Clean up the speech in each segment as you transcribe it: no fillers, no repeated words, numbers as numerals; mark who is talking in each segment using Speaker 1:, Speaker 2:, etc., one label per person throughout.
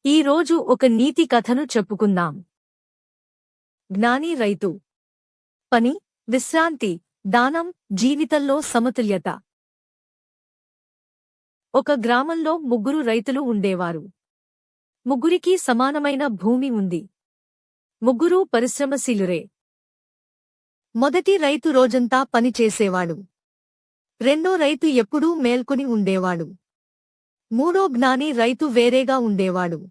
Speaker 1: ఈ రోజు ఒక నీతి కథను చెప్పుకుందాం. జ్ఞాని రైతు. పని, విశ్రాంతి, దానం, జీవితంలో సమతుల్యత. ఒక గ్రామంలో ముగ్గురు రైతులు ఉండేవారు. ముగ్గురికి సమానమైన భూమి ఉంది. ముగ్గురూ పరిశ్రమశీలురే. మొదటి రైతు రోజంతా పని చేసేవాడు. రెండో రైతు ఎప్పుడూ మేల్కొని ఉండేవాడు. మూడో జ్ఞాని రైతు వేరేగా ఉండేవాడు.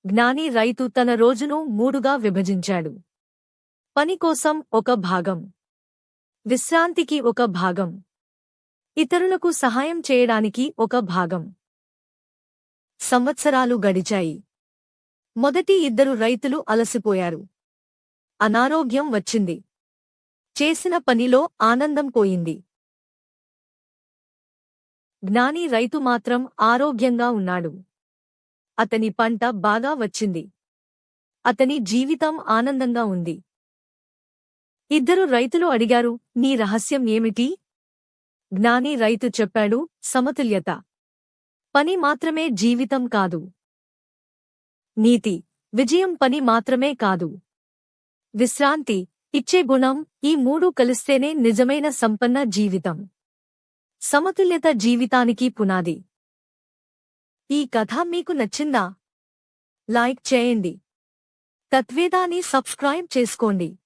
Speaker 1: జ్ఞాని రైతు తన రోజును మూడుగా విభజించాడు. పని కోసం ఒక భాగం, విశ్రాంతికి ఒక భాగం, ఇతరులకు సహాయం చేయడానికి ఒక భాగం. సంవత్సరాలు గడిచాయి. మొదటి ఇద్దరు రైతులు అలసిపోయారు. అనారోగ్యం వచ్చింది. చేసిన పనిలో ఆనందం పోయింది. జ్ఞాని రైతు మాత్రం ఆరోగ్యంగా ఉన్నాడు. అతని పంట బాగా వచ్చింది. అతని జీవితం ఆనందంగా ఉంది. ఇద్దరు రైతులు అడిగారు, నీ రహస్యం ఏమిటి? జ్ఞాని రైతు చెప్పాడు, సమతుల్యత. పని మాత్రమే జీవితం కాదు. నీతి, విజయం పని మాత్రమే కాదు. విశ్రాంతి, ఇచ్చే గుణం, ఈ మూడు కలిస్తేనే నిజమైన సంపన్న జీవితం. సమతుల్యత జీవితానికి పునాది. ఈ కథ మీకు నచ్చిందా? లైక్ చేయండి. తత్వేదాని సబ్స్క్రైబ్ చేసుకోండి.